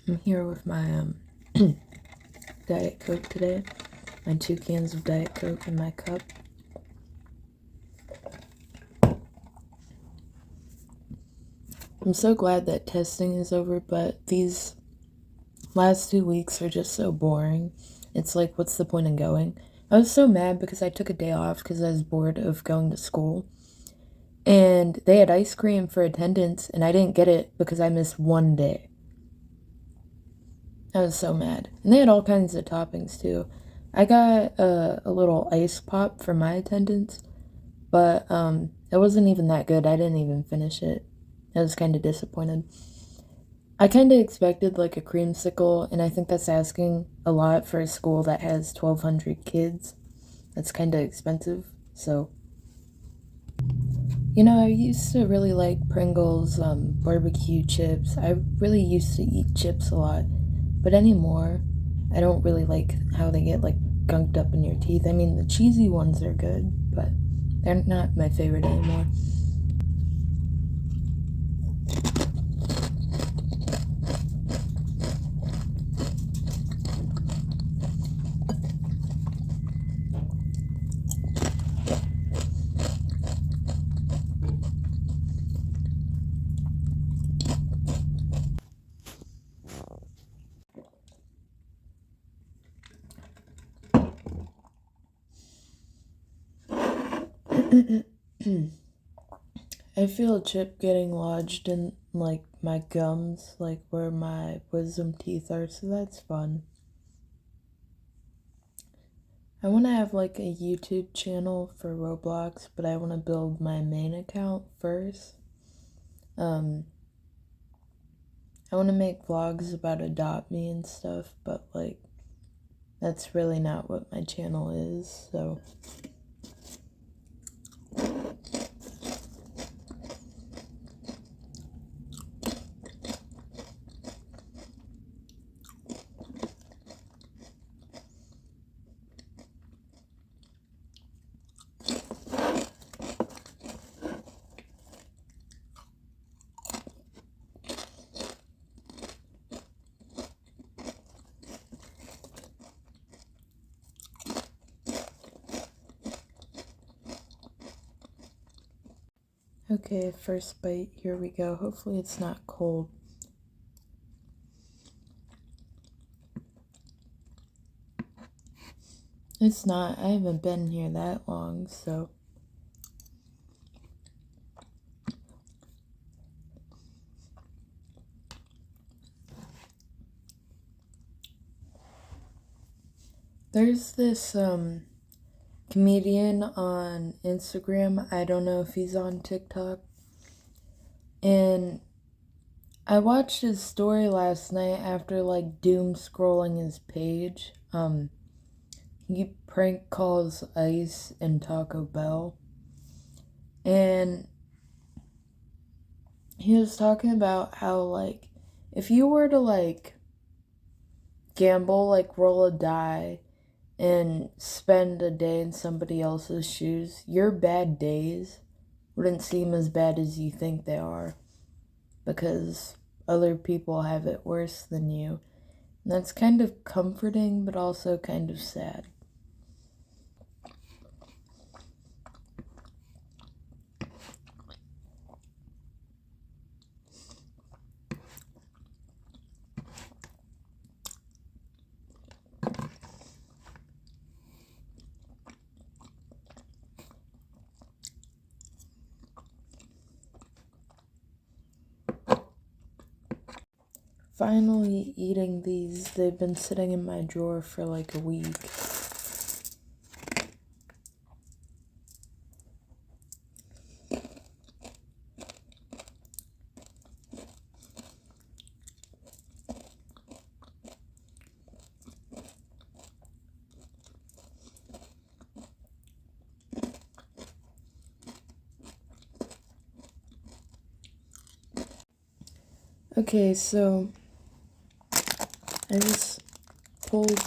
I'm here with my Diet Coke today. My 2 cans of Diet Coke in my cup. I'm so glad that testing is over, but these last 2 weeks are just so boring. It's like, what's the point in going? I was so mad because I took a day off because I was bored of going to school. And they had ice cream for attendance, and I didn't get it because I missed 1 day. I was so mad. And they had all kinds of toppings too. I got a little ice pop for my attendance, but it wasn't even that good. I didn't even finish it. I was kind of disappointed. I kind of expected like a creamsicle, and I think that's asking a lot for a school that has 1,200 kids. That's kind of expensive, so. You know, I used to really like Pringles, barbecue chips. I really used to eat chips a lot, but anymore, I don't really like how they get like gunked up in your teeth. I mean, the cheesy ones are good, but they're not my favorite anymore. I feel a chip getting lodged in like my gums, like where my wisdom teeth are, so that's fun. I want to have like a YouTube channel for Roblox, but I want to build my main account first. I want to make vlogs about Adopt Me and stuff, but like that's really not what my channel is, so. Okay, first bite, here we go. Hopefully it's not cold. It's not. I haven't been here that long, so. There's this comedian on Instagram. I don't know if he's on TikTok. And I watched his story last night after like doom scrolling his page. He prank calls Ice and Taco Bell. And he was talking about how like if you were to like gamble, like roll a die and spend a day in somebody else's shoes, your bad days wouldn't seem as bad as you think they are because other people have it worse than you. And that's kind of comforting, but also kind of sad. Finally eating these. They've been sitting in my drawer for like a week. Okay, so I just pulled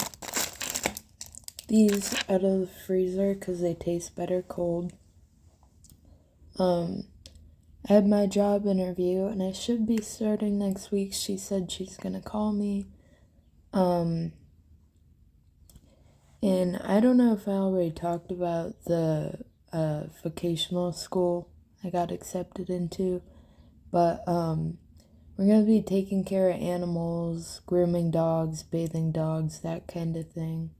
these out of the freezer because they taste better cold. I had my job interview and I should be starting next week. She said she's gonna call me. And I don't know if I already talked about the vocational school I got accepted into, but we're gonna be taking care of animals, grooming dogs, bathing dogs, that kind of thing,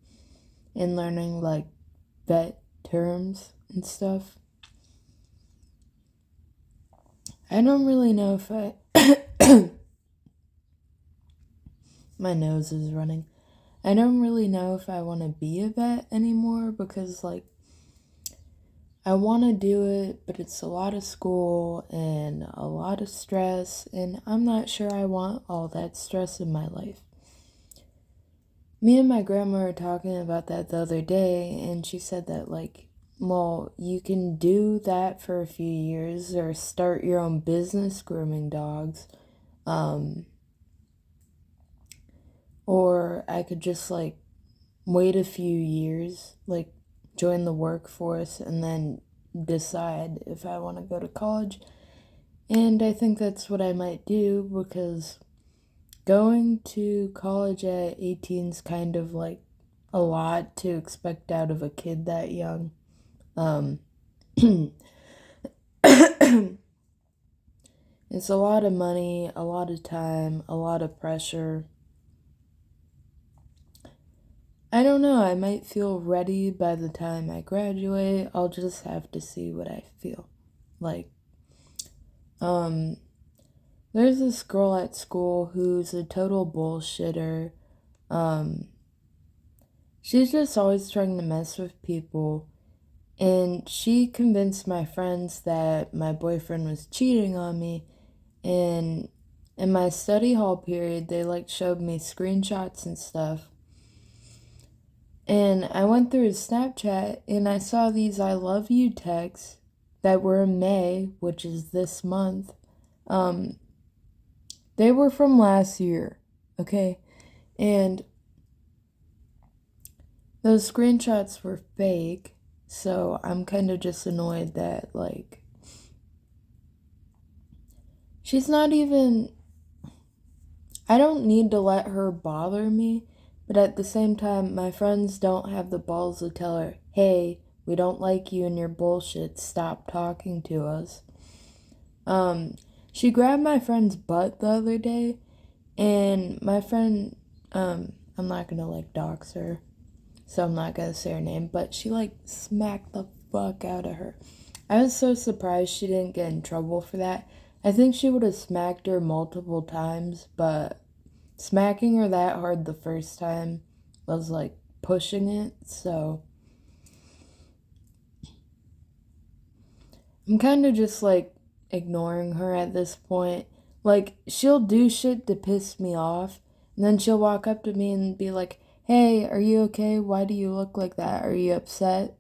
and learning like vet terms and stuff. I don't really know if I my nose is running. I don't really know if I want to be a vet anymore because like I want to do it, but it's a lot of school and a lot of stress, and I'm not sure I want all that stress in my life. Me and my grandma were talking about that the other day, and she said that, like, well, you can do that for a few years or start your own business grooming dogs. Or I could just, like, wait a few years, like, join the workforce, and then decide if I want to go to college. And I think that's what I might do because going to college at 18 is kind of like a lot to expect out of a kid that young. It's a lot of money, a lot of time, a lot of pressure. I don't know, I might feel ready by the time I graduate. I'll just have to see what I feel like. There's this girl at school who's a total bullshitter. She's just always trying to mess with people. And she convinced my friends that my boyfriend was cheating on me. And in my study hall period, they like showed me screenshots and stuff. And I went through his Snapchat and I saw these I love you texts that were in May, which is this month. They were from last year, okay? And those screenshots were fake, so I'm kind of just annoyed that, like, she's not even. I don't need to let her bother me, but at the same time, my friends don't have the balls to tell her, hey, we don't like you and your bullshit, stop talking to us. She grabbed my friend's butt the other day, and my friend, I'm not gonna, like, dox her, so I'm not gonna say her name, but she, like, smacked the fuck out of her. I was so surprised she didn't get in trouble for that. I think she would have smacked her multiple times, but smacking her that hard the first time was, like, pushing it, so I'm kind of just, like, ignoring her at this point. Like, she'll do shit to piss me off, and then she'll walk up to me and be like, hey, are you okay? Why do you look like that? Are you upset?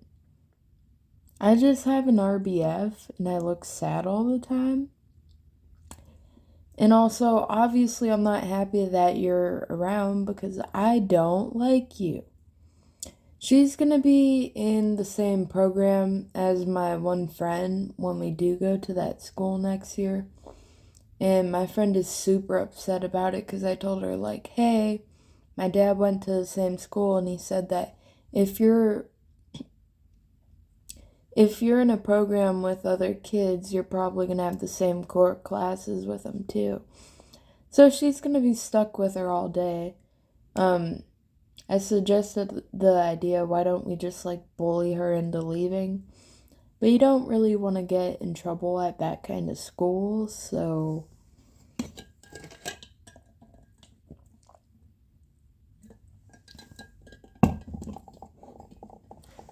I just have an RBF, and I look sad all the time. And also, obviously, I'm not happy that you're around because I don't like you. She's gonna be in the same program as my one friend when we do go to that school next year. And my friend is super upset about it because I told her, like, hey, my dad went to the same school and he said that if you're in a program with other kids, you're probably gonna have the same core classes with them too. So she's gonna be stuck with her all day. I suggested the idea, why don't we just like bully her into leaving? But you don't really want to get in trouble at that kind of school, so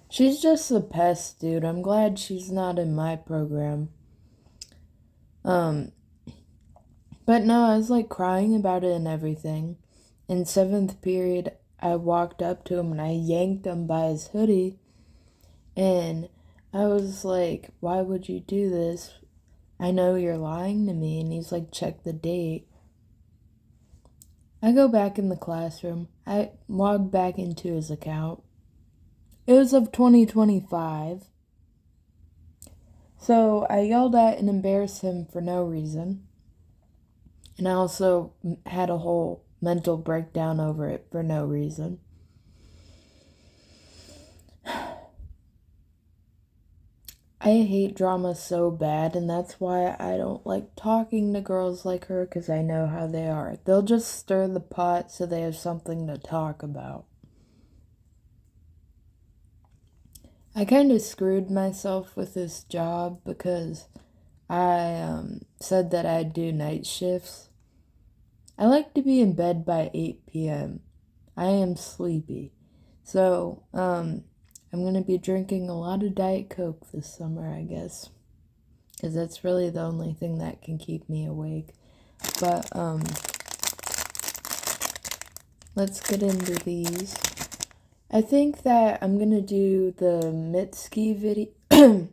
she's just a pest, dude. I'm glad she's not in my program. But no, I was like crying about it and everything. In 7th period, I walked up to him and I yanked him by his hoodie. And I was like, why would you do this? I know you're lying to me. And he's like, check the date. I go back in the classroom. I log back into his account. It was of 2025. So I yelled at and embarrassed him for no reason. And I also had a whole mental breakdown over it for no reason. I hate drama so bad, and that's why I don't like talking to girls like her, because I know how they are. They'll just stir the pot so they have something to talk about. I kind of screwed myself with this job because I said that I'd do night shifts. I like to be in bed by 8 p.m. I am sleepy. So, I'm gonna be drinking a lot of Diet Coke this summer, I guess. Because that's really the only thing that can keep me awake. But, let's get into these. I think that I'm gonna do the Mitski video. The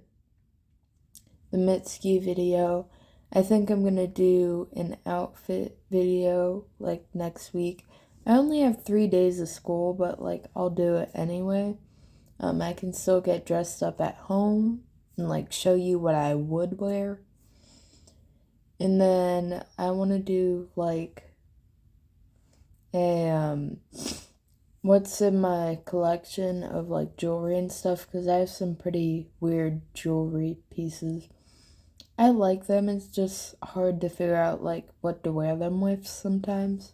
Mitski video. I think I'm gonna do an outfit video like next week. I only have 3 days of school, but like I'll do it anyway. I can still get dressed up at home and like show you what I would wear. And then I want to do like a what's in my collection of like jewelry and stuff, because I have some pretty weird jewelry pieces. I like them, it's just hard to figure out like what to wear them with sometimes.